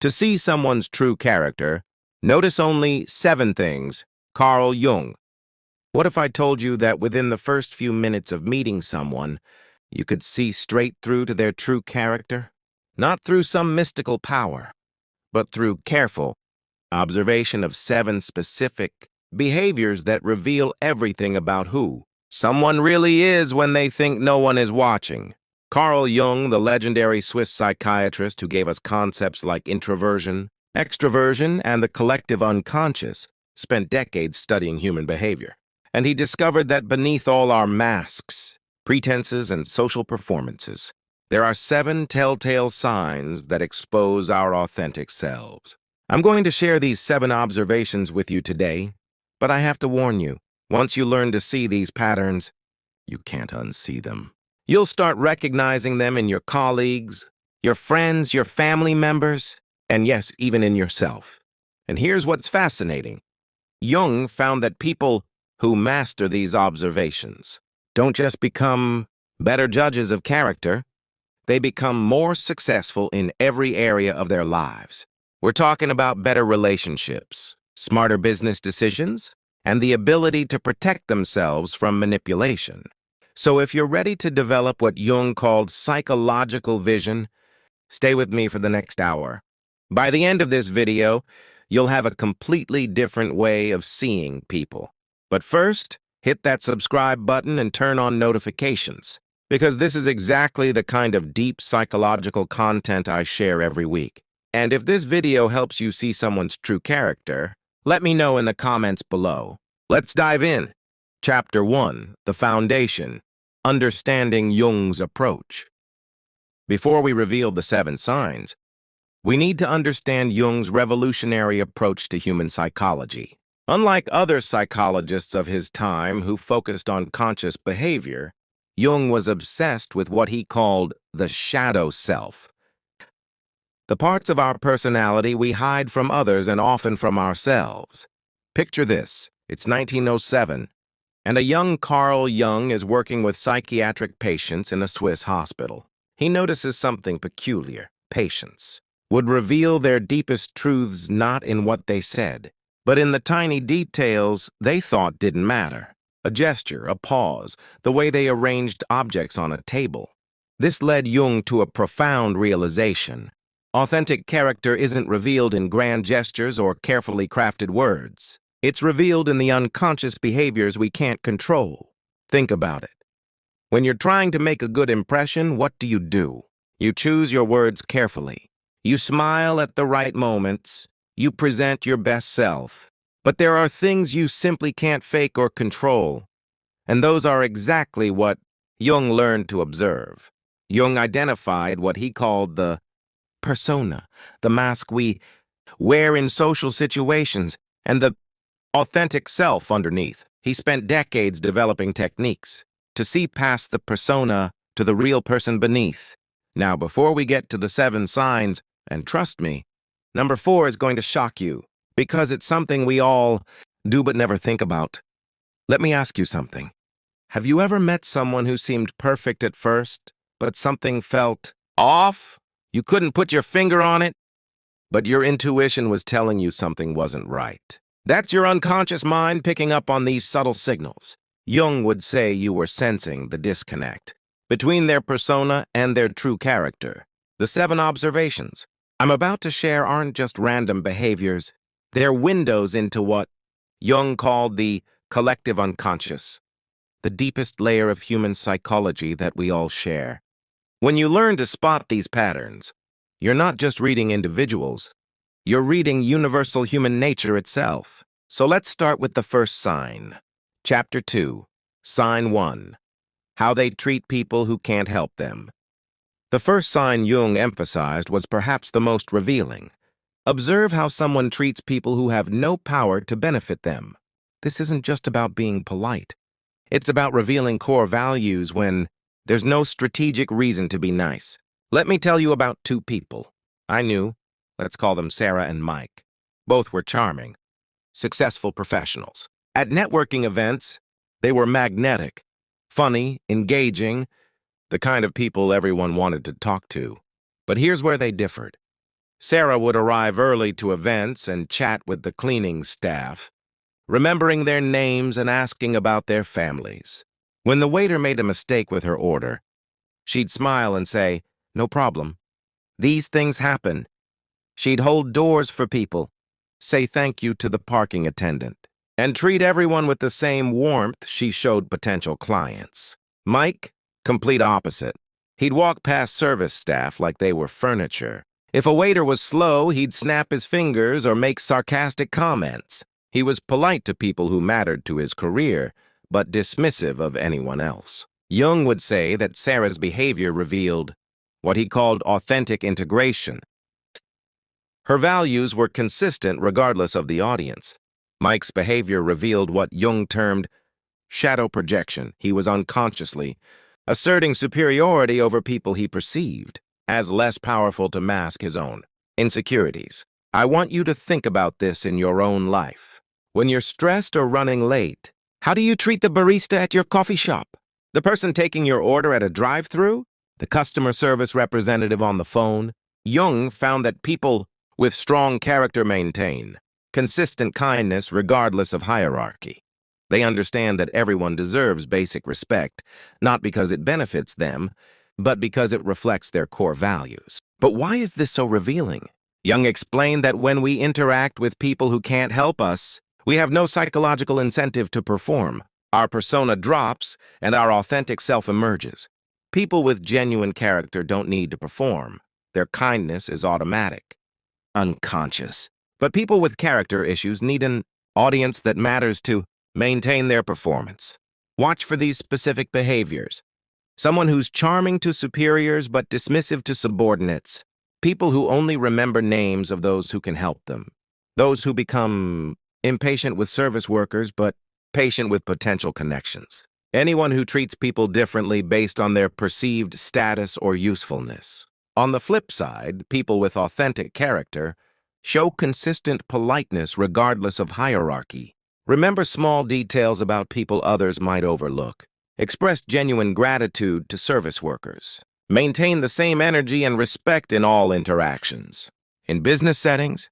To see someone's true character, notice only 7 things. Carl Jung. What if I told you that within the first few minutes of meeting someone, you could see straight through to their true character? Not through some mystical power, but through careful observation of 7 specific behaviors that reveal everything about who someone really is when they think no one is watching. Carl Jung, the legendary Swiss psychiatrist who gave us concepts like introversion, extroversion, and the collective unconscious, spent decades studying human behavior. And he discovered that beneath all our masks, pretenses, and social performances, there are 7 telltale signs that expose our authentic selves. I'm going to share these 7 observations with you today, but I have to warn you, once you learn to see these patterns, you can't unsee them. You'll start recognizing them in your colleagues, your friends, your family members, and yes, even in yourself. And here's what's fascinating. Jung found that people who master these observations don't just become better judges of character, they become more successful in every area of their lives. We're talking about better relationships, smarter business decisions, and the ability to protect themselves from manipulation. So if you're ready to develop what Jung called psychological vision, stay with me for the next hour. By the end of this video, you'll have a completely different way of seeing people. But first, hit that subscribe button and turn on notifications, because this is exactly the kind of deep psychological content I share every week. And if this video helps you see someone's true character, let me know in the comments below. Let's dive in. Chapter 1, The Foundation, Understanding Jung's Approach. Before we reveal the 7 signs, we need to understand Jung's revolutionary approach to human psychology. Unlike other psychologists of his time who focused on conscious behavior, Jung was obsessed with what he called the shadow self. The parts of our personality we hide from others and often from ourselves. Picture this. It's 1907, and a young Carl Jung is working with psychiatric patients in a Swiss hospital. He notices something peculiar. Patients would reveal their deepest truths not in what they said, but in the tiny details they thought didn't matter. A gesture, a pause, the way they arranged objects on a table. This led Jung to a profound realization. Authentic character isn't revealed in grand gestures or carefully crafted words. It's revealed in the unconscious behaviors we can't control. Think about it. When you're trying to make a good impression, what do? You choose your words carefully. You smile at the right moments. You present your best self. But there are things you simply can't fake or control. And those are exactly what Jung learned to observe. Jung identified what he called the persona, the mask we wear in social situations, and the authentic self underneath. He spent decades developing techniques to see past the persona to the real person beneath. Now, before we get to the 7 signs, and trust me, number 4 is going to shock you, because it's something we all do but never think about. Let me ask you something. Have you ever met someone who seemed perfect at first, but something felt off? You couldn't put your finger on it, but your intuition was telling you something wasn't right. That's your unconscious mind picking up on these subtle signals. Jung would say you were sensing the disconnect between their persona and their true character. The 7 observations I'm about to share aren't just random behaviors. They're windows into what Jung called the collective unconscious, the deepest layer of human psychology that we all share. When you learn to spot these patterns, you're not just reading individuals, you're reading universal human nature itself. So let's start with the first sign. Chapter 2, Sign 1, How They Treat People Who Can't Help Them. The first sign Jung emphasized was perhaps the most revealing. Observe how someone treats people who have no power to benefit them. This isn't just about being polite. It's about revealing core values when there's no strategic reason to be nice. Let me tell you about 2 people I knew. Let's call them Sarah and Mike. Both were charming, successful professionals. At networking events, they were magnetic, funny, engaging, the kind of people everyone wanted to talk to. But here's where they differed. Sarah would arrive early to events and chat with the cleaning staff, remembering their names and asking about their families. When the waiter made a mistake with her order, she'd smile and say, "No problem. These things happen." She'd hold doors for people, say thank you to the parking attendant, and treat everyone with the same warmth she showed potential clients. Mike, complete opposite. He'd walk past service staff like they were furniture. If a waiter was slow, he'd snap his fingers or make sarcastic comments. He was polite to people who mattered to his career, but dismissive of anyone else. Jung would say that Sarah's behavior revealed what he called authentic integration. Her values were consistent regardless of the audience. Mike's behavior revealed what Jung termed shadow projection. He was unconsciously asserting superiority over people he perceived as less powerful to mask his own insecurities. I want you to think about this in your own life. When you're stressed or running late, how do you treat the barista at your coffee shop? The person taking your order at a drive-thru? The customer service representative on the phone? Jung found that people with strong character maintain consistent kindness regardless of hierarchy. They understand that everyone deserves basic respect, not because it benefits them, but because it reflects their core values. But why is this so revealing? Jung explained that when we interact with people who can't help us, we have no psychological incentive to perform. Our persona drops, and our authentic self emerges. People with genuine character don't need to perform. Their kindness is automatic, unconscious. But people with character issues need an audience that matters to maintain their performance. Watch for these specific behaviors. Someone who's charming to superiors but dismissive to subordinates. People who only remember names of those who can help them. Those who become impatient with service workers but patient with potential connections. Anyone who treats people differently based on their perceived status or usefulness. On the flip side, people with authentic character show consistent politeness regardless of hierarchy. Remember small details about people others might overlook. Express genuine gratitude to service workers. Maintain the same energy and respect in all interactions. In business settings,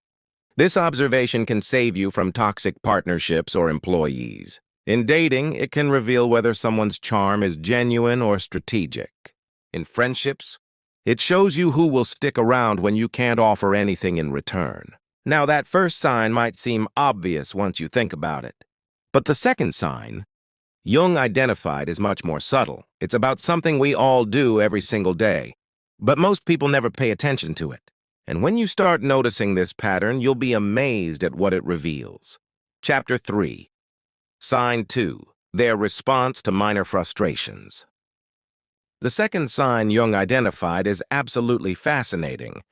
this observation can save you from toxic partnerships or employees. In dating, it can reveal whether someone's charm is genuine or strategic. In friendships, it shows you who will stick around when you can't offer anything in return. Now, that first sign might seem obvious once you think about it. But the second sign, Jung identified as much more subtle. It's about something we all do every single day, but most people never pay attention to it. And when you start noticing this pattern, you'll be amazed at what it reveals. Chapter 3. Sign 2. Their response to minor frustrations. The second sign Jung identified is absolutely fascinating.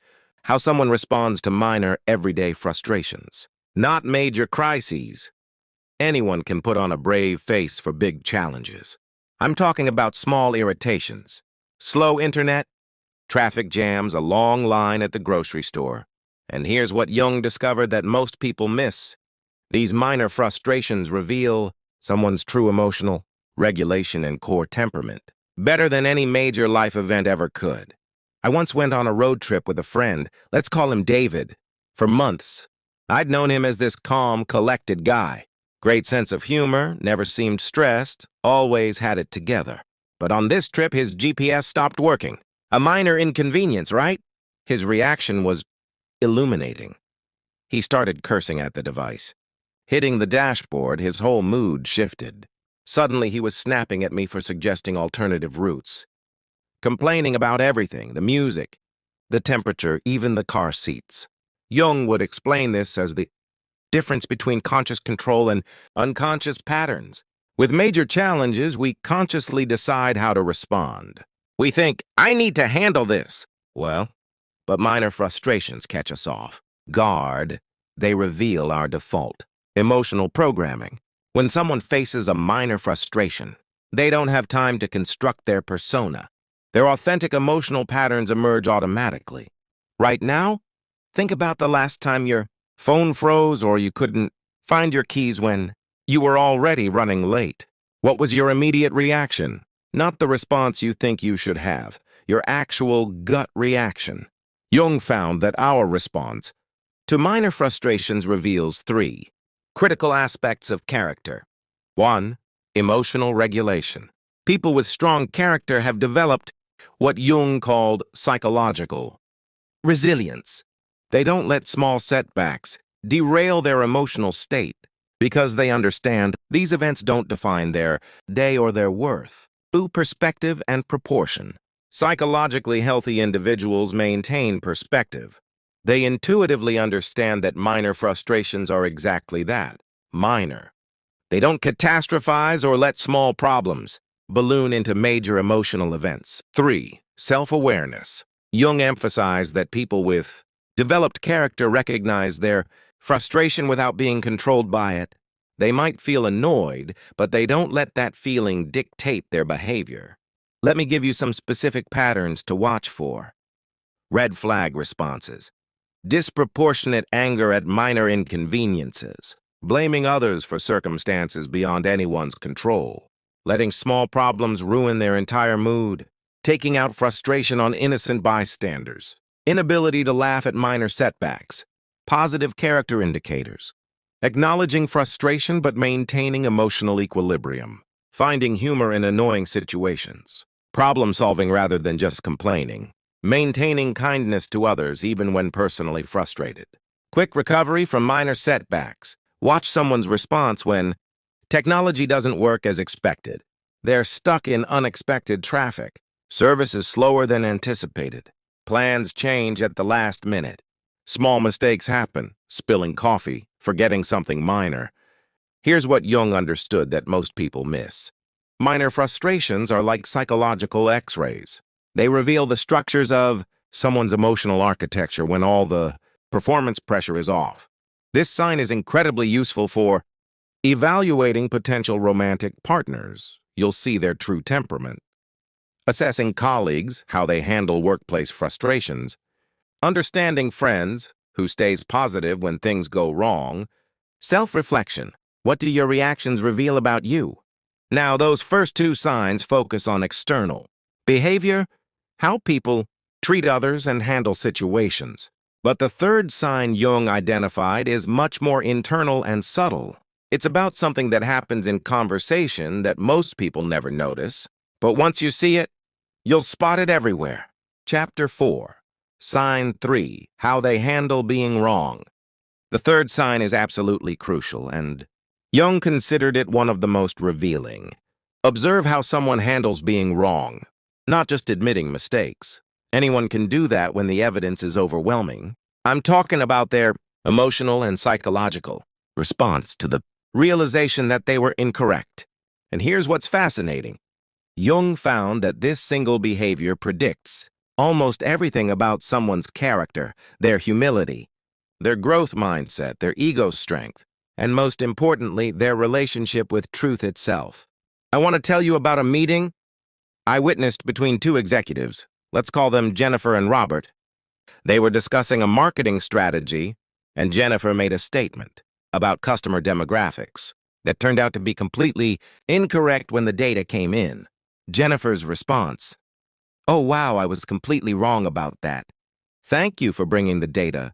How someone responds to minor, everyday frustrations. Not major crises. Anyone can put on a brave face for big challenges. I'm talking about small irritations. Slow internet, traffic jams, a long line at the grocery store. And here's what Jung discovered that most people miss. These minor frustrations reveal someone's true emotional regulation and core temperament, better than any major life event ever could. I once went on a road trip with a friend, let's call him David, for months. I'd known him as this calm, collected guy. Great sense of humor, never seemed stressed, always had it together. But on this trip, his GPS stopped working. A minor inconvenience, right? His reaction was illuminating. He started cursing at the device. Hitting the dashboard, his whole mood shifted. Suddenly, he was snapping at me for suggesting alternative routes. Complaining about everything, the music, the temperature, even the car seats. Jung would explain this as the difference between conscious control and unconscious patterns. With major challenges, we consciously decide how to respond. We think, I need to handle this. Well, but minor frustrations catch us off guard. They reveal our default emotional programming. When someone faces a minor frustration, they don't have time to construct their persona. Their authentic emotional patterns emerge automatically. Right now, think about the last time your phone froze or you couldn't find your keys when you were already running late. What was your immediate reaction? Not the response you think you should have, your actual gut reaction. Jung found that our response to minor frustrations reveals three critical aspects of character. 1. Emotional regulation. People with strong character have developed what Jung called psychological resilience. They don't let small setbacks derail their emotional state because they understand these events don't define their day or their worth. Through perspective and proportion. Psychologically healthy individuals maintain perspective. They intuitively understand that minor frustrations are exactly that, minor. They don't catastrophize or let small problems balloon into major emotional events. 3. Self-awareness. Jung emphasized that people with developed character recognize their frustration without being controlled by it. They might feel annoyed, but they don't let that feeling dictate their behavior. Let me give you some specific patterns to watch for. Red flag responses. Disproportionate anger at minor inconveniences. Blaming others for circumstances beyond anyone's control. Letting small problems ruin their entire mood. Taking out frustration on innocent bystanders. Inability to laugh at minor setbacks. Positive character indicators. Acknowledging frustration but maintaining emotional equilibrium. Finding humor in annoying situations. Problem solving rather than just complaining. Maintaining kindness to others even when personally frustrated. Quick recovery from minor setbacks. Watch someone's response when technology doesn't work as expected. They're stuck in unexpected traffic. Service is slower than anticipated. Plans change at the last minute. Small mistakes happen, spilling coffee, forgetting something minor. Here's what Jung understood that most people miss. Minor frustrations are like psychological X-rays. They reveal the structures of someone's emotional architecture when all the performance pressure is off. This sign is incredibly useful for evaluating potential romantic partners. You'll see their true temperament. Assessing colleagues, how they handle workplace frustrations. Understanding friends, who stays positive when things go wrong. Self-reflection. What do your reactions reveal about you? Now, those first two signs focus on external behavior, how people treat others and handle situations. But the third sign Jung identified is much more internal and subtle. It's about something that happens in conversation that most people never notice, but once you see it, you'll spot it everywhere. Chapter 4. Sign 3. How they handle being wrong. The third sign is absolutely crucial, and Jung considered it one of the most revealing. Observe how someone handles being wrong, not just admitting mistakes. Anyone can do that when the evidence is overwhelming. I'm talking about their emotional and psychological response to the realization that they were incorrect. And here's what's fascinating. Jung found that this single behavior predicts almost everything about someone's character, their humility, their growth mindset, their ego strength, and most importantly, their relationship with truth itself. I want to tell you about a meeting I witnessed between two executives. Let's call them Jennifer and Robert. They were discussing a marketing strategy, and Jennifer made a statement about customer demographics that turned out to be completely incorrect when the data came in. Jennifer's response: "Oh wow, I was completely wrong about that. Thank you for bringing the data.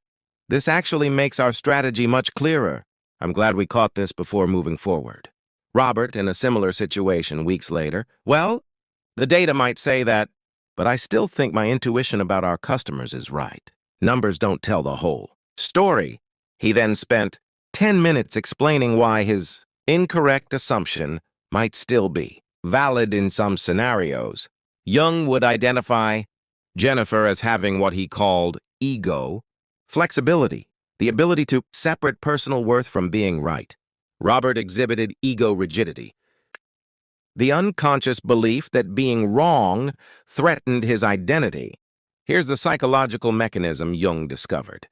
This actually makes our strategy much clearer. I'm glad we caught this before moving forward." Robert, in a similar situation weeks later: "Well, the data might say that, but I still think my intuition about our customers is right. Numbers don't tell the whole story." He then spent 10 minutes explaining why his incorrect assumption might still be valid in some scenarios. Jung would identify Jennifer as having what he called ego flexibility, the ability to separate personal worth from being right. Robert exhibited ego rigidity, the unconscious belief that being wrong threatened his identity. Here's the psychological mechanism Jung discovered.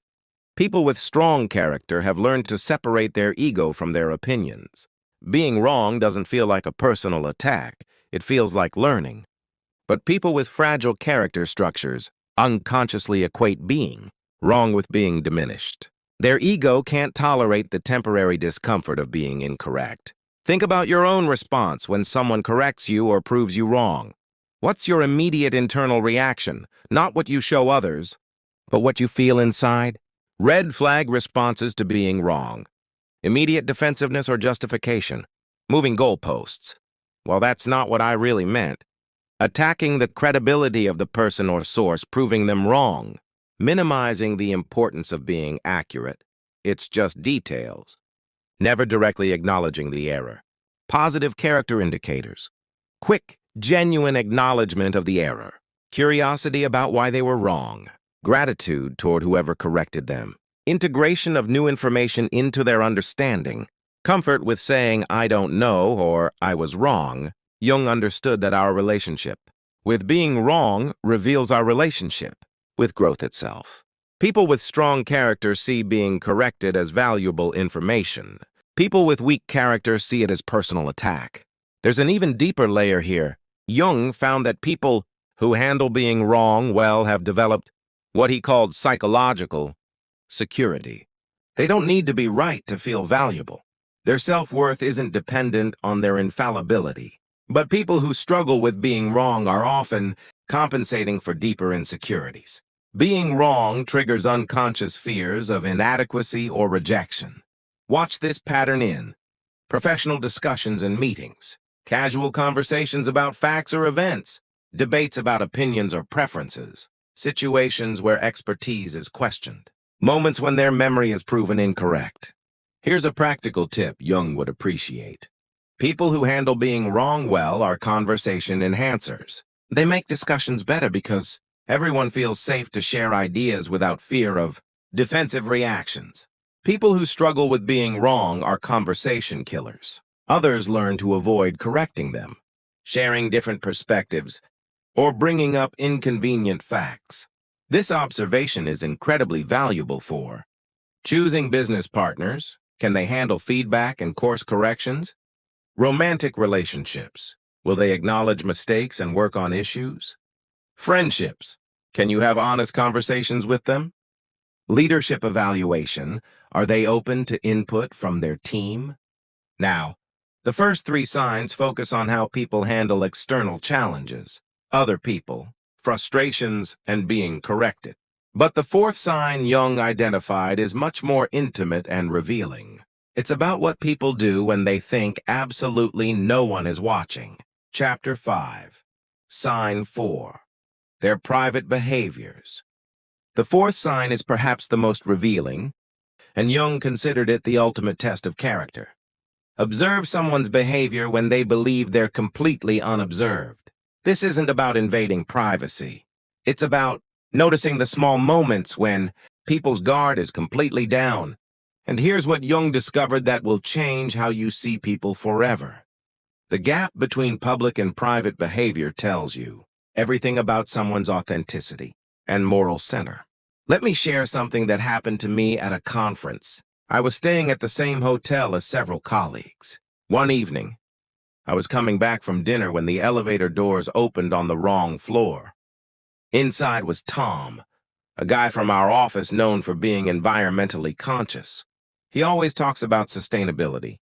People with strong character have learned to separate their ego from their opinions. Being wrong doesn't feel like a personal attack. It feels like learning. But people with fragile character structures unconsciously equate being wrong with being diminished. Their ego can't tolerate the temporary discomfort of being incorrect. Think about your own response when someone corrects you or proves you wrong. What's your immediate internal reaction, not what you show others? but what you feel inside? Red flag responses to being wrong. Immediate defensiveness or justification. Moving goalposts. Well, that's not what I really meant. Attacking the credibility of the person or source, proving them wrong. Minimizing the importance of being accurate. It's just details. Never directly acknowledging the error. Positive character indicators. Quick, genuine acknowledgement of the error. Curiosity about why they were wrong. Gratitude toward whoever corrected them. Integration of new information into their understanding. Comfort with saying, I don't know, or I was wrong. Jung understood that our relationship with being wrong reveals our relationship with growth itself. People with strong character see being corrected as valuable information. People with weak character see it as personal attack. There's an even deeper layer here. Jung found that people who handle being wrong well have developed what he called psychological security. They don't need to be right to feel valuable. Their self-worth isn't dependent on their infallibility. But people who struggle with being wrong are often compensating for deeper insecurities. Being wrong triggers unconscious fears of inadequacy or rejection. Watch this pattern in professional discussions and meetings, casual conversations about facts or events, debates about opinions or preferences, situations where expertise is questioned, moments when their memory is proven incorrect. Here's a practical tip Jung would appreciate. People who handle being wrong well are conversation enhancers. They make discussions better because everyone feels safe to share ideas without fear of defensive reactions. People who struggle with being wrong are conversation killers. Others learn to avoid correcting them, sharing different perspectives, or bringing up inconvenient facts. This observation is incredibly valuable for choosing business partners. Can they handle feedback and course corrections? Romantic relationships. Will they acknowledge mistakes and work on issues? Friendships. Can you have honest conversations with them? Leadership evaluation. Are they open to input from their team? Now, the first three signs focus on how people handle external challenges, other people, frustrations, and being corrected. But the fourth sign Jung identified is much more intimate and revealing. It's about what people do when they think absolutely no one is watching. Chapter 5. Sign 4. Their private behaviors. The fourth sign is perhaps the most revealing, and Jung considered it the ultimate test of character. Observe someone's behavior when they believe they're completely unobserved. This isn't about invading privacy. It's about noticing the small moments when people's guard is completely down. And here's what Jung discovered that will change how you see people forever. The gap between public and private behavior tells you everything about someone's authenticity and moral center. Let me share something that happened to me at a conference. I was staying at the same hotel as several colleagues. One evening, I was coming back from dinner when the elevator doors opened on the wrong floor. Inside was Tom, a guy from our office known for being environmentally conscious. He always talks about sustainability,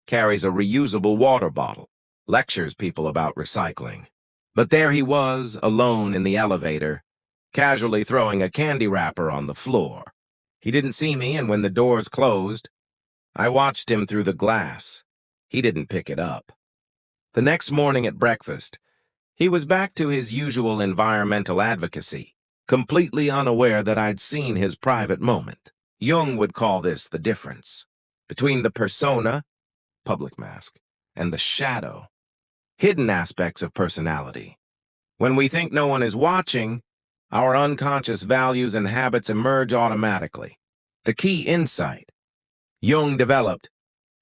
carries a reusable water bottle, lectures people about recycling. But there he was, alone in the elevator, casually throwing a candy wrapper on the floor. He didn't see me, and when the doors closed, I watched him through the glass. He didn't pick it up. The next morning at breakfast, he was back to his usual environmental advocacy, completely unaware that I'd seen his private moment. Jung would call this the difference between the persona, public mask, and the shadow, hidden aspects of personality. When we think no one is watching, our unconscious values and habits emerge automatically. The key insight Jung developed: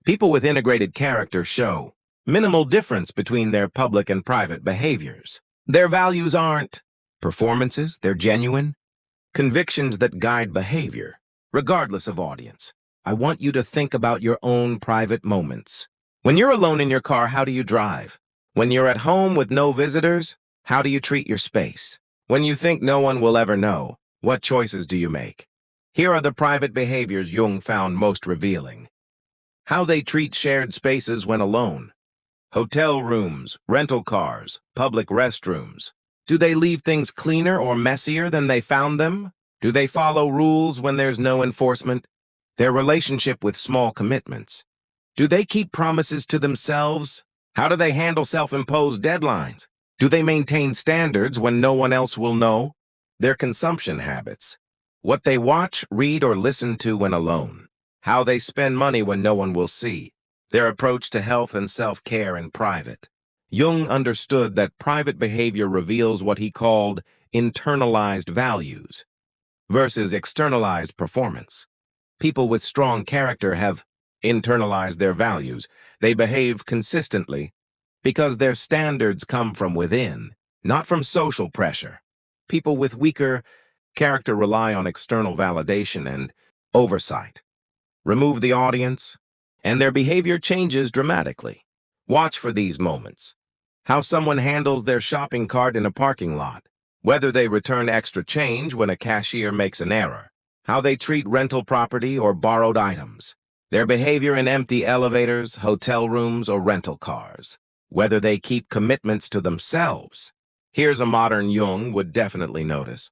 people with integrated character show minimal difference between their public and private behaviors. Their values aren't performances, they're genuine convictions that guide behavior, regardless of audience. I want you to think about your own private moments. When you're alone in your car, how do you drive? When you're at home with no visitors, how do you treat your space? When you think no one will ever know, what choices do you make? Here are the private behaviors Jung found most revealing. How they treat shared spaces when alone. Hotel rooms, rental cars, public restrooms. Do they leave things cleaner or messier than they found them? Do they follow rules when there's no enforcement? Their relationship with small commitments. Do they keep promises to themselves? How do they handle self-imposed deadlines? Do they maintain standards when no one else will know? Their consumption habits. What they watch, read, or listen to when alone. How they spend money when no one will see. Their approach to health and self-care in private. Jung understood that private behavior reveals what he called internalized values versus externalized performance. People with strong character have internalized their values. They behave consistently because their standards come from within, not from social pressure. People with weaker character rely on external validation and oversight. Remove the audience, and their behavior changes dramatically. Watch for these moments. How someone handles their shopping cart in a parking lot. Whether they return extra change when a cashier makes an error. How they treat rental property or borrowed items. Their behavior in empty elevators, hotel rooms, or rental cars. Whether they keep commitments to themselves. Here's a modern Jung would definitely notice.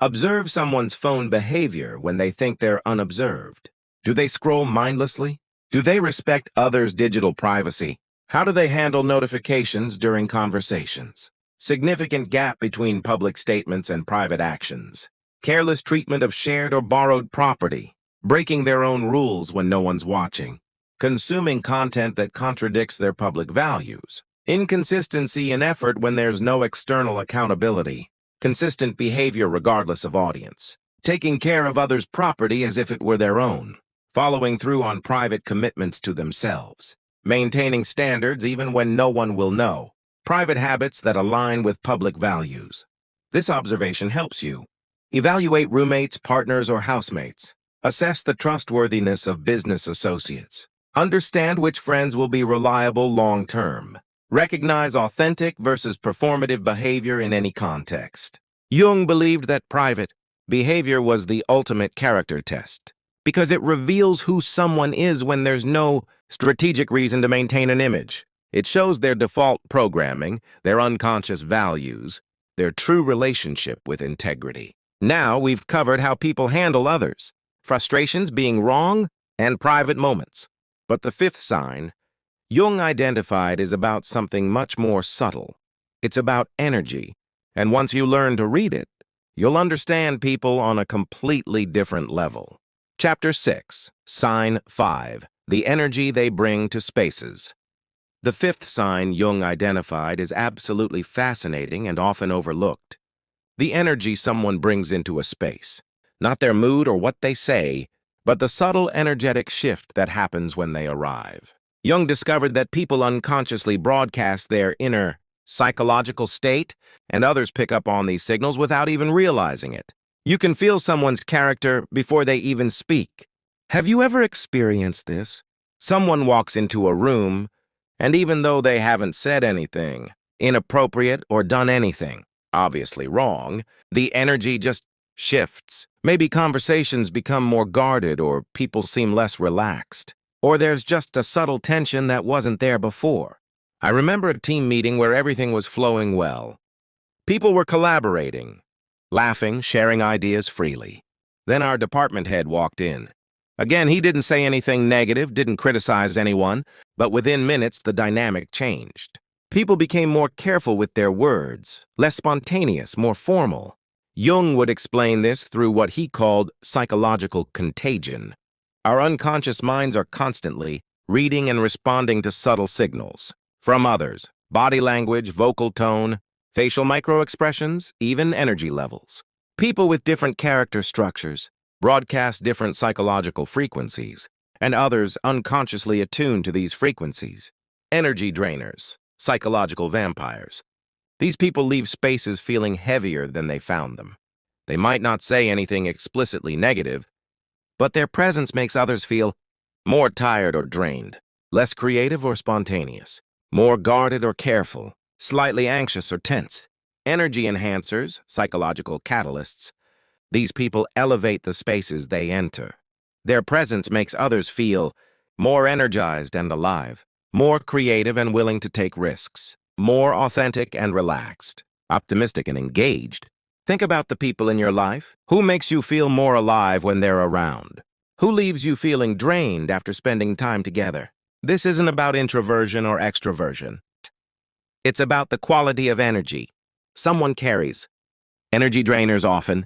Observe someone's phone behavior when they think they're unobserved. Do they scroll mindlessly? Do they respect others' digital privacy? How do they handle notifications during conversations? Significant gap between public statements and private actions. Careless treatment of shared or borrowed property. Breaking their own rules when no one's watching. Consuming content that contradicts their public values. Inconsistency in effort when there's no external accountability. Consistent behavior regardless of audience. Taking care of others' property as if it were their own. Following through on private commitments to themselves. Maintaining standards even when no one will know. Private habits that align with public values. This observation helps you. Evaluate roommates, partners, or housemates. Assess the trustworthiness of business associates. Understand which friends will be reliable long-term. Recognize authentic versus performative behavior in any context. Jung believed that private behavior was the ultimate character test because it reveals who someone is when there's no strategic reason to maintain an image. It shows their default programming, their unconscious values, their true relationship with integrity. Now we've covered how people handle others, frustrations, being wrong, and private moments. But the fifth sign, Jung identified, is about something much more subtle. It's about energy, and once you learn to read it, you'll understand people on a completely different level. Chapter 6, Sign 5, The Energy They Bring to Spaces. The fifth sign Jung identified is absolutely fascinating and often overlooked. The energy someone brings into a space. Not their mood or what they say, but the subtle energetic shift that happens when they arrive. Jung discovered that people unconsciously broadcast their inner psychological state, and others pick up on these signals without even realizing it. You can feel someone's character before they even speak. Have you ever experienced this? Someone walks into a room, and even though they haven't said anything inappropriate or done anything obviously wrong, the energy just shifts. Maybe conversations become more guarded or people seem less relaxed. Or there's just a subtle tension that wasn't there before. I remember a team meeting where everything was flowing well. People were collaborating, laughing, sharing ideas freely. Then our department head walked in. Again, he didn't say anything negative, didn't criticize anyone, but within minutes the dynamic changed. People became more careful with their words, less spontaneous, more formal. Jung would explain this through what he called psychological contagion. Our unconscious minds are constantly reading and responding to subtle signals from others, body language, vocal tone, facial microexpressions, even energy levels. People with different character structures broadcast different psychological frequencies, and others unconsciously attune to these frequencies. Energy drainers, psychological vampires. These people leave spaces feeling heavier than they found them. They might not say anything explicitly negative, but their presence makes others feel more tired or drained, less creative or spontaneous, more guarded or careful, slightly anxious or tense. Energy enhancers, psychological catalysts. These people elevate the spaces they enter. Their presence makes others feel more energized and alive, more creative and willing to take risks, more authentic and relaxed, optimistic and engaged. Think about the people in your life. Who makes you feel more alive when they're around? Who leaves you feeling drained after spending time together? This isn't about introversion or extroversion. It's about the quality of energy someone carries. Energy drainers often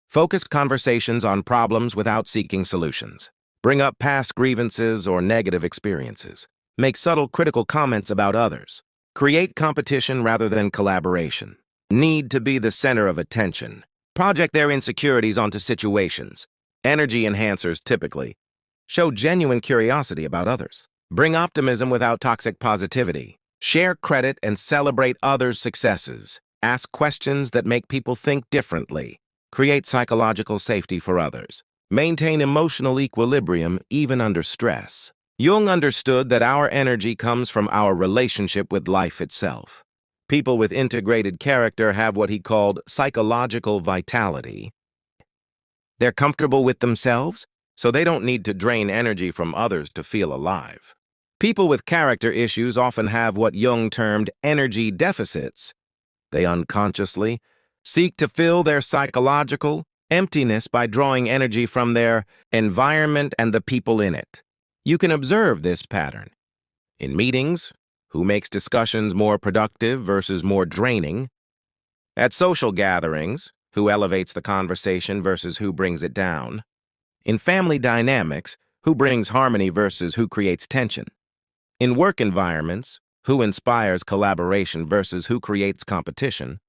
focus conversations on problems without seeking solutions, bring up past grievances or negative experiences, make subtle critical comments about others, create competition rather than collaboration, need to be the center of attention, project their insecurities onto situations. Energy enhancers typically show genuine curiosity about others, bring optimism without toxic positivity, share credit and celebrate others' successes, ask questions that make people think differently, create psychological safety for others, maintain emotional equilibrium even under stress. Jung understood that our energy comes from our relationship with life itself. People with integrated character have what he called psychological vitality. They're comfortable with themselves, so they don't need to drain energy from others to feel alive. People with character issues often have what Jung termed energy deficits. They unconsciously seek to fill their psychological emptiness by drawing energy from their environment and the people in it. You can observe this pattern. In meetings, who makes discussions more productive versus more draining? At social gatherings, who elevates the conversation versus who brings it down? In family dynamics, who brings harmony versus who creates tension? In work environments, who inspires collaboration versus who creates competition?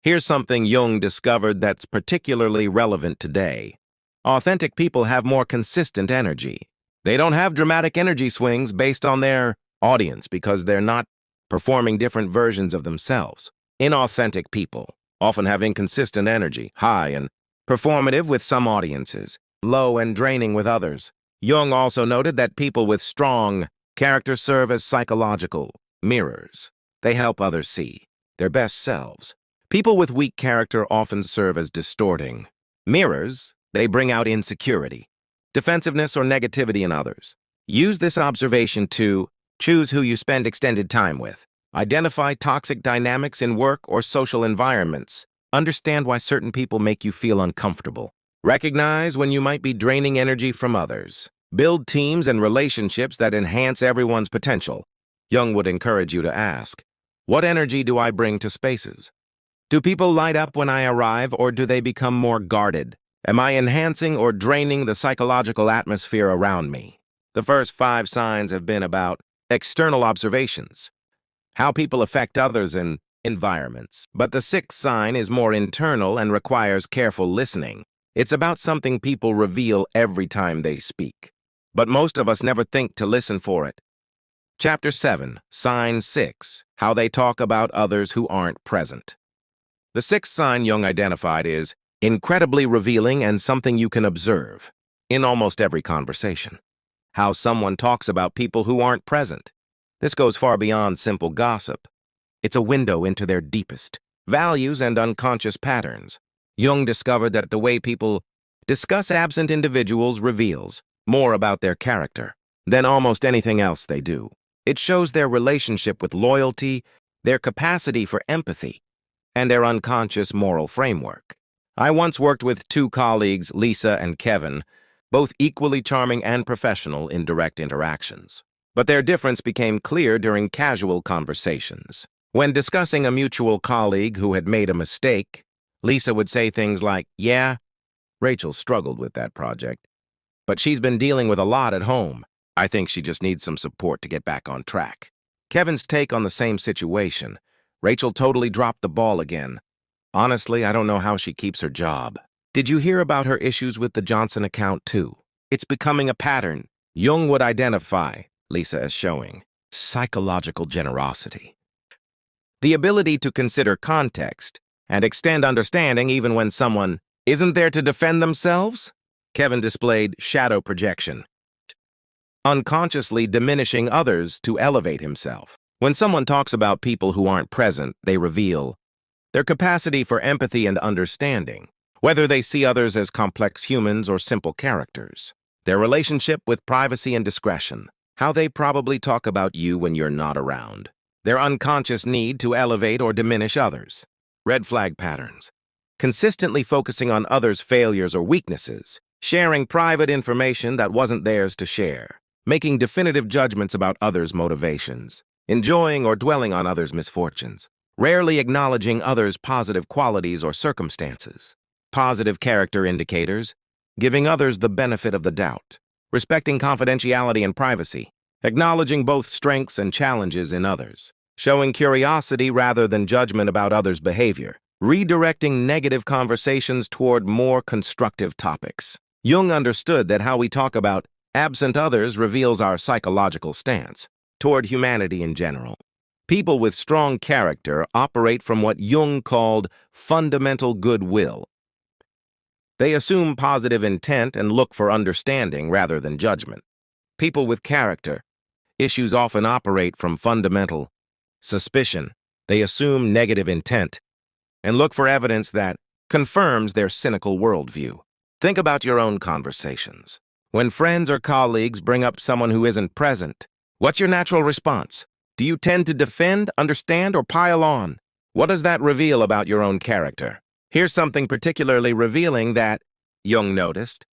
Here's something Jung discovered that's particularly relevant today. Authentic people have more consistent energy. They don't have dramatic energy swings based on their audience because they're not performing different versions of themselves. Inauthentic people often have inconsistent energy, high and performative with some audiences, low and draining with others. Jung also noted that people with strong character serve as psychological mirrors. They help others see their best selves. People with weak character often serve as distorting mirrors. They bring out insecurity, defensiveness, or negativity in others. Use this observation to choose who you spend extended time with. Identify toxic dynamics in work or social environments. Understand why certain people make you feel uncomfortable. Recognize when you might be draining energy from others. Build teams and relationships that enhance everyone's potential. Jung would encourage you to ask, what energy do I bring to spaces? Do people light up when I arrive, or do they become more guarded? Am I enhancing or draining the psychological atmosphere around me? The first 5 signs have been about external observations, how people affect others in environments. But the 6th sign is more internal and requires careful listening. It's about something people reveal every time they speak, but most of us never think to listen for it. Chapter 7, Sign 6, How They Talk About Others Who Aren't Present. The 6th sign Jung identified is incredibly revealing and something you can observe in almost every conversation. How someone talks about people who aren't present. This goes far beyond simple gossip. It's a window into their deepest values and unconscious patterns. Jung discovered that the way people discuss absent individuals reveals more about their character than almost anything else they do. It shows their relationship with loyalty, their capacity for empathy, and their unconscious moral framework. I once worked with 2 colleagues, Lisa and Kevin, both equally charming and professional in direct interactions. But their difference became clear during casual conversations. When discussing a mutual colleague who had made a mistake, Lisa would say things like, "Yeah, Rachel struggled with that project, but she's been dealing with a lot at home. I think she just needs some support to get back on track." Kevin's take on the same situation: "Rachel totally dropped the ball again. Honestly, I don't know how she keeps her job." Did you hear about her issues with the Johnson account too? It's becoming a pattern. Jung would identify Lisa as showing psychological generosity. The ability to consider context and extend understanding even when someone isn't there to defend themselves. Kevin displayed shadow projection, unconsciously diminishing others to elevate himself. When someone talks about people who aren't present, they reveal their capacity for empathy and understanding, whether they see others as complex humans or simple characters. Their relationship with privacy and discretion, how they probably talk about you when you're not around. Their unconscious need to elevate or diminish others. Red flag patterns. consistently focusing on others' failures or weaknesses, sharing private information that wasn't theirs to share, making definitive judgments about others' motivations, enjoying or dwelling on others' misfortunes, rarely acknowledging others' positive qualities or circumstances. Positive character indicators: giving others the benefit of the doubt, respecting confidentiality and privacy, acknowledging both strengths and challenges in others, showing curiosity rather than judgment about others' behavior, redirecting negative conversations toward more constructive topics. Jung understood that how we talk about absent others reveals our psychological stance toward humanity in general. People with strong character operate from what Jung called fundamental goodwill. They assume positive intent and look for understanding rather than judgment. People with character issues often operate from fundamental suspicion. They assume negative intent and look for evidence that confirms their cynical worldview. Think about your own conversations. When friends or colleagues bring up someone who isn't present, what's your natural response? Do you tend to defend, understand, or pile on? What does that reveal about your own character? Here's something particularly revealing that Jung noticed.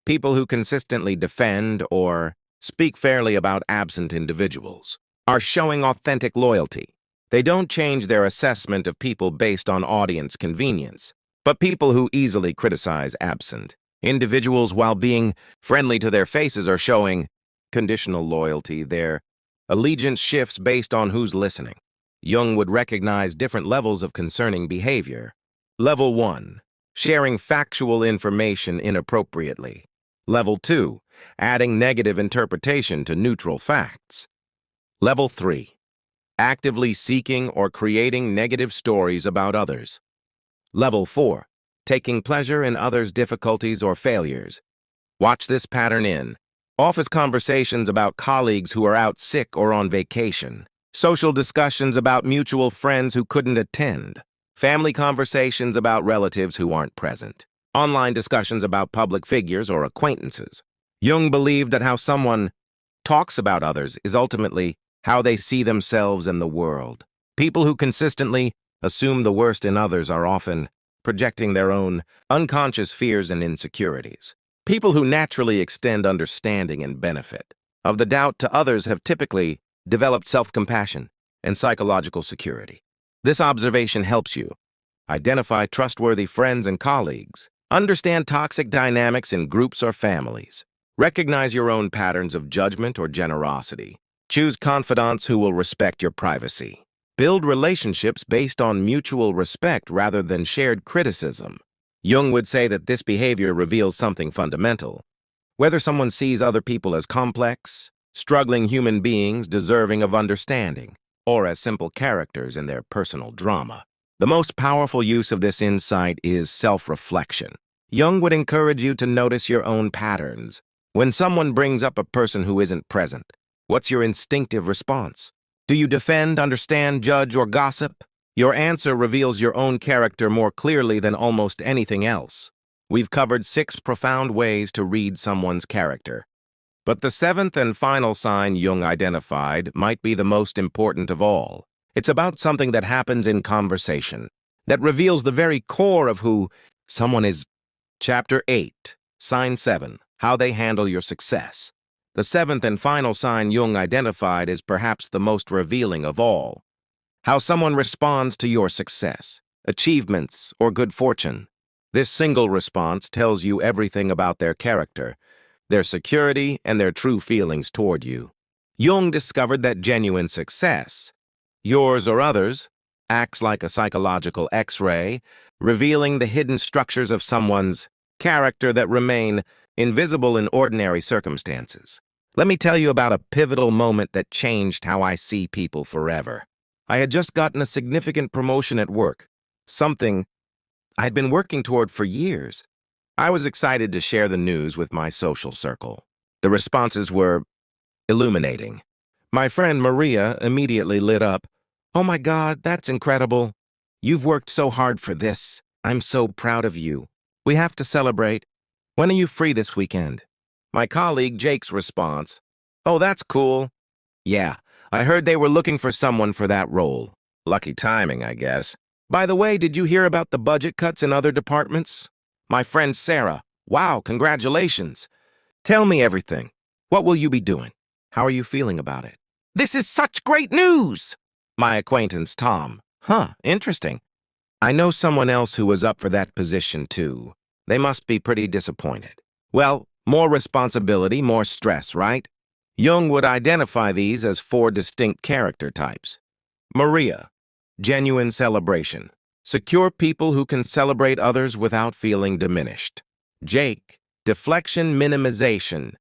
People who consistently defend or speak fairly about absent individuals are showing authentic loyalty. They don't change their assessment of people based on audience convenience. But people who easily criticize absent individuals while being friendly to their faces are showing conditional loyalty. Their allegiance shifts based on who's listening. Jung would recognize different levels of concerning behavior. Level 1, sharing factual information inappropriately. Level 2, adding negative interpretation to neutral facts. Level 3, actively seeking or creating negative stories about others. Level 4, taking pleasure in others' difficulties or failures. Watch this pattern in office conversations about colleagues who are out sick or on vacation, social discussions about mutual friends who couldn't attend, family conversations about relatives who aren't present, online discussions about public figures or acquaintances. Jung believed that how someone talks about others is ultimately how they see themselves in the world. People who consistently assume the worst in others are often projecting their own unconscious fears and insecurities. People who naturally extend understanding and benefit of the doubt to others have typically developed self-compassion and psychological security. This observation helps you identify trustworthy friends and colleagues, understand toxic dynamics in groups or families, recognize your own patterns of judgment or generosity, choose confidants who will respect your privacy, build relationships based on mutual respect rather than shared criticism. Jung would say that this behavior reveals something fundamental. Whether someone sees other people as complex, struggling human beings deserving of understanding, or as simple characters in their personal drama, the most powerful use of this insight is self-reflection. Jung would encourage you to notice your own patterns. When someone brings up a person who isn't present, what's your instinctive response? Do you defend, understand, judge, or gossip? Your answer reveals your own character more clearly than almost anything else. We've covered 6 profound ways to read someone's character. But the 7th and final sign Jung identified might be the most important of all. It's about something that happens in conversation, that reveals the very core of who someone is. Chapter 8, Sign 7, How They Handle Your Success. The 7th and final sign Jung identified is perhaps the most revealing of all. How someone responds to your success, achievements, or good fortune. This single response tells you everything about their character, their security, and their true feelings toward you. Jung discovered that genuine success, yours or others, acts like a psychological X-ray, revealing the hidden structures of someone's character that remain invisible in ordinary circumstances. Let me tell you about a pivotal moment that changed how I see people forever. I had just gotten a significant promotion at work, something I'd been working toward for years. I was excited to share the news with my social circle. The responses were illuminating. My friend Maria immediately lit up. "Oh my God, that's incredible. You've worked so hard for this. I'm so proud of you. We have to celebrate. When are you free this weekend?" My colleague Jake's response, "Oh, that's cool. Yeah, I heard they were looking for someone for that role. Lucky timing, I guess." By the way, did you hear about the budget cuts in other departments? My friend Sarah. Wow, congratulations. Tell me everything. What will you be doing? How are you feeling about it? This is such great news! My acquaintance Tom. Huh, interesting. I know someone else who was up for that position too. They must be pretty disappointed. Well, more responsibility, more stress, right? Jung would identify these as 4 distinct character types. Maria, genuine celebration. Secure people who can celebrate others without feeling diminished. Jake, deflection minimization.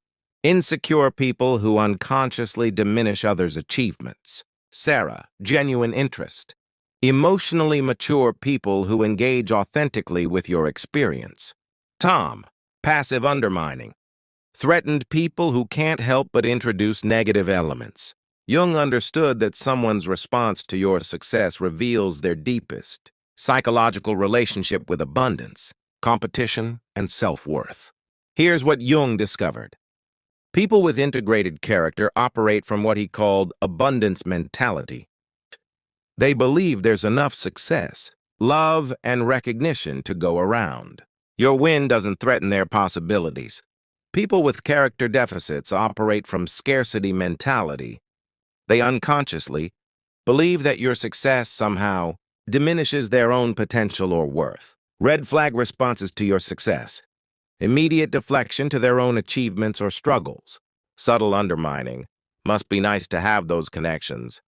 Insecure people who unconsciously diminish others' achievements. Sarah, genuine interest. Emotionally mature people who engage authentically with your experience. Tom, passive undermining. Threatened people who can't help but introduce negative elements. Jung understood that someone's response to your success reveals their deepest psychological relationship with abundance, competition, and self-worth. Here's what Jung discovered. People with integrated character operate from what he called abundance mentality. They believe there's enough success, love, and recognition to go around. Your win doesn't threaten their possibilities. People with character deficits operate from scarcity mentality. They unconsciously believe that your success somehow diminishes their own potential or worth. Red flag responses to your success. Immediate deflection to their own achievements or struggles. Subtle undermining. Must be nice to have those connections.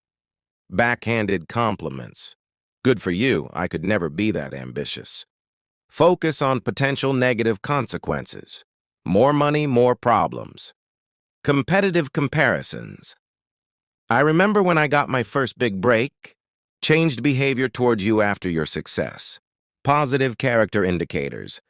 Backhanded compliments. Good for you, I could never be that ambitious. Focus on potential negative consequences. More money, more problems. Competitive comparisons. I remember when I got my first big break. Changed behavior towards you after your success. Positive character indicators.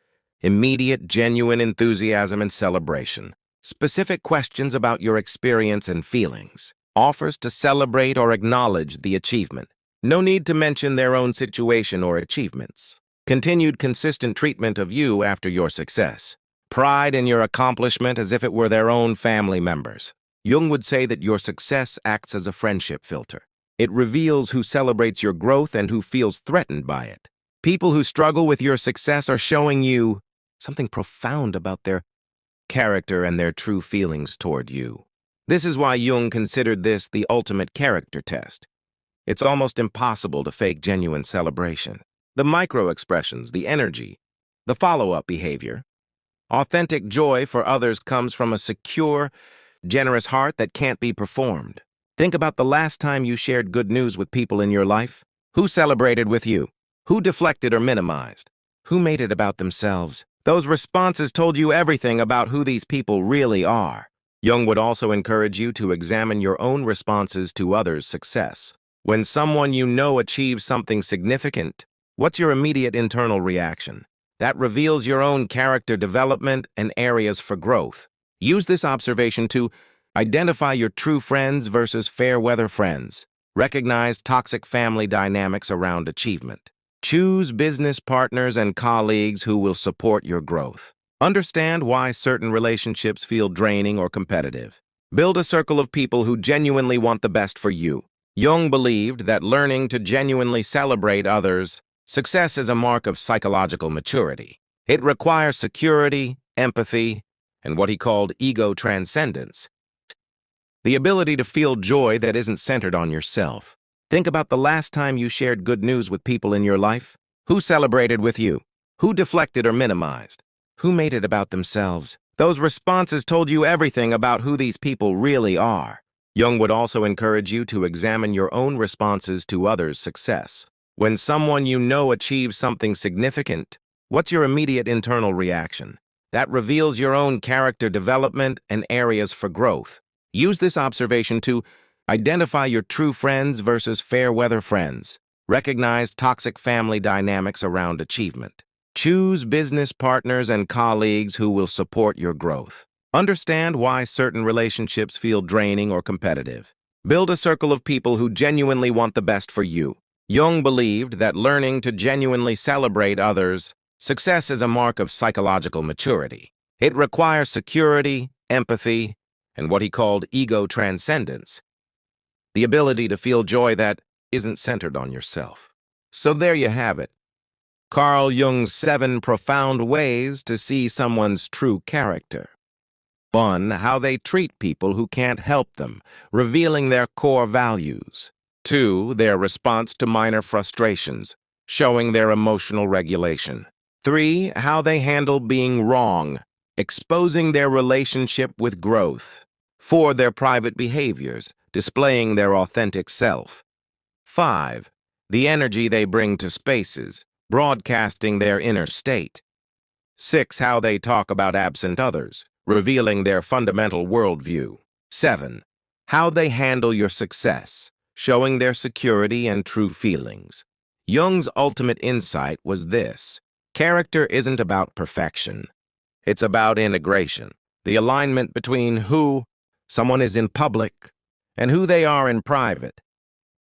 Immediate, genuine enthusiasm and celebration. Specific questions about your experience and feelings. Offers to celebrate or acknowledge the achievement. No need to mention their own situation or achievements. Continued consistent treatment of you after your success. Pride in your accomplishment as if it were their own family members. Jung would say that your success acts as a friendship filter. It reveals who celebrates your growth and who feels threatened by it. People who struggle with your success are showing you something profound about their character and their true feelings toward you. This is why Jung considered this the ultimate character test. It's almost impossible to fake genuine celebration. The micro-expressions, the energy, the follow-up behavior. Authentic joy for others comes from a secure, generous heart that can't be performed. Think about the last time you shared good news with people in your life. Who celebrated with you? Who deflected or minimized? Who made it about themselves? Those responses told you everything about who these people really are. Jung would also encourage you to examine your own responses to others' success. When someone you know achieves something significant, what's your immediate internal reaction? That reveals your own character development and areas for growth. Use this observation to identify your true friends versus fair-weather friends. Recognize toxic family dynamics around achievement. Choose business partners and colleagues who will support your growth. Understand why certain relationships feel draining or competitive. Build a circle of people who genuinely want the best for you. Jung believed that learning to genuinely celebrate others' success is a mark of psychological maturity. It requires security, empathy, and what he called ego transcendence. The ability to feel joy that isn't centered on yourself. Think about the last time you shared good news with people in your life. Who celebrated with you? Who deflected or minimized? Who made it about themselves? Those responses told you everything about who these people really are. Jung would also encourage you to examine your own responses to others' success. When someone you know achieves something significant, what's your immediate internal reaction? That reveals your own character development and areas for growth. Use this observation to identify your true friends versus fair-weather friends. Recognize toxic family dynamics around achievement. Choose business partners and colleagues who will support your growth. Understand why certain relationships feel draining or competitive. Build a circle of people who genuinely want the best for you. Jung believed that learning to genuinely celebrate others' success is a mark of psychological maturity. It requires security, empathy, and what he called ego transcendence. The ability to feel joy that isn't centered on yourself. So there you have it. Carl Jung's 7 profound ways to see someone's true character. 1. How they treat people who can't help them, revealing their core values. 2. Their response to minor frustrations, showing their emotional regulation. 3. How they handle being wrong, exposing their relationship with growth. 4. Their private behaviors, displaying their authentic self. 5. The energy they bring to spaces, broadcasting their inner state. 6. How they talk about absent others, revealing their fundamental worldview. 7. How they handle your success, showing their security and true feelings. Jung's ultimate insight was this: character isn't about perfection. It's about integration, the alignment between who someone is in public and who they are in private,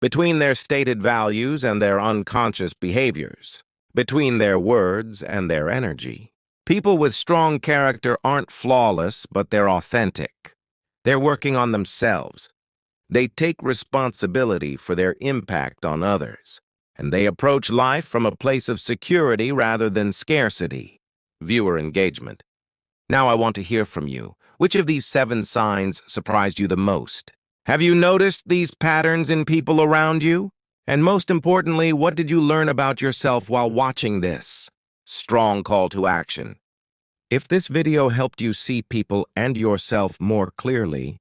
between their stated values and their unconscious behaviors, between their words and their energy. People with strong character aren't flawless, but they're authentic. They're working on themselves. They take responsibility for their impact on others, and they approach life from a place of security rather than scarcity. Viewer engagement. Now I want to hear from you. Which of these 7 signs surprised you the most? Have you noticed these patterns in people around you? And most importantly, what did you learn about yourself while watching this? Strong call to action. If this video helped you see people and yourself more clearly,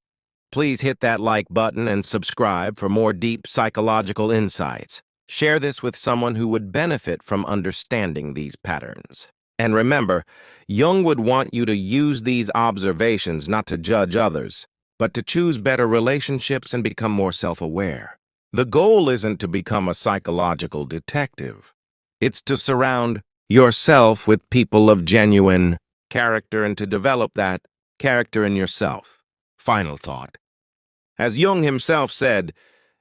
please hit that like button and subscribe for more deep psychological insights. Share this with someone who would benefit from understanding these patterns. And remember, Jung would want you to use these observations not to judge others, but to choose better relationships and become more self-aware. The goal isn't to become a psychological detective. It's to surround yourself with people of genuine character and to develop that character in yourself. Final thought. As Jung himself said,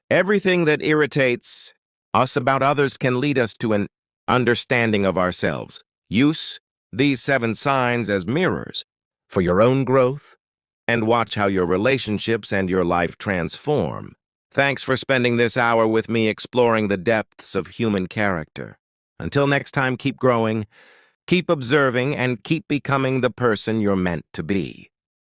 everything that irritates us about others can lead us to an understanding of ourselves. Use these 7 signs as mirrors for your own growth and watch how your relationships and your life transform. Thanks for spending this hour with me exploring the depths of human character. Until next time, keep growing, keep observing, and keep becoming the person you're meant to be.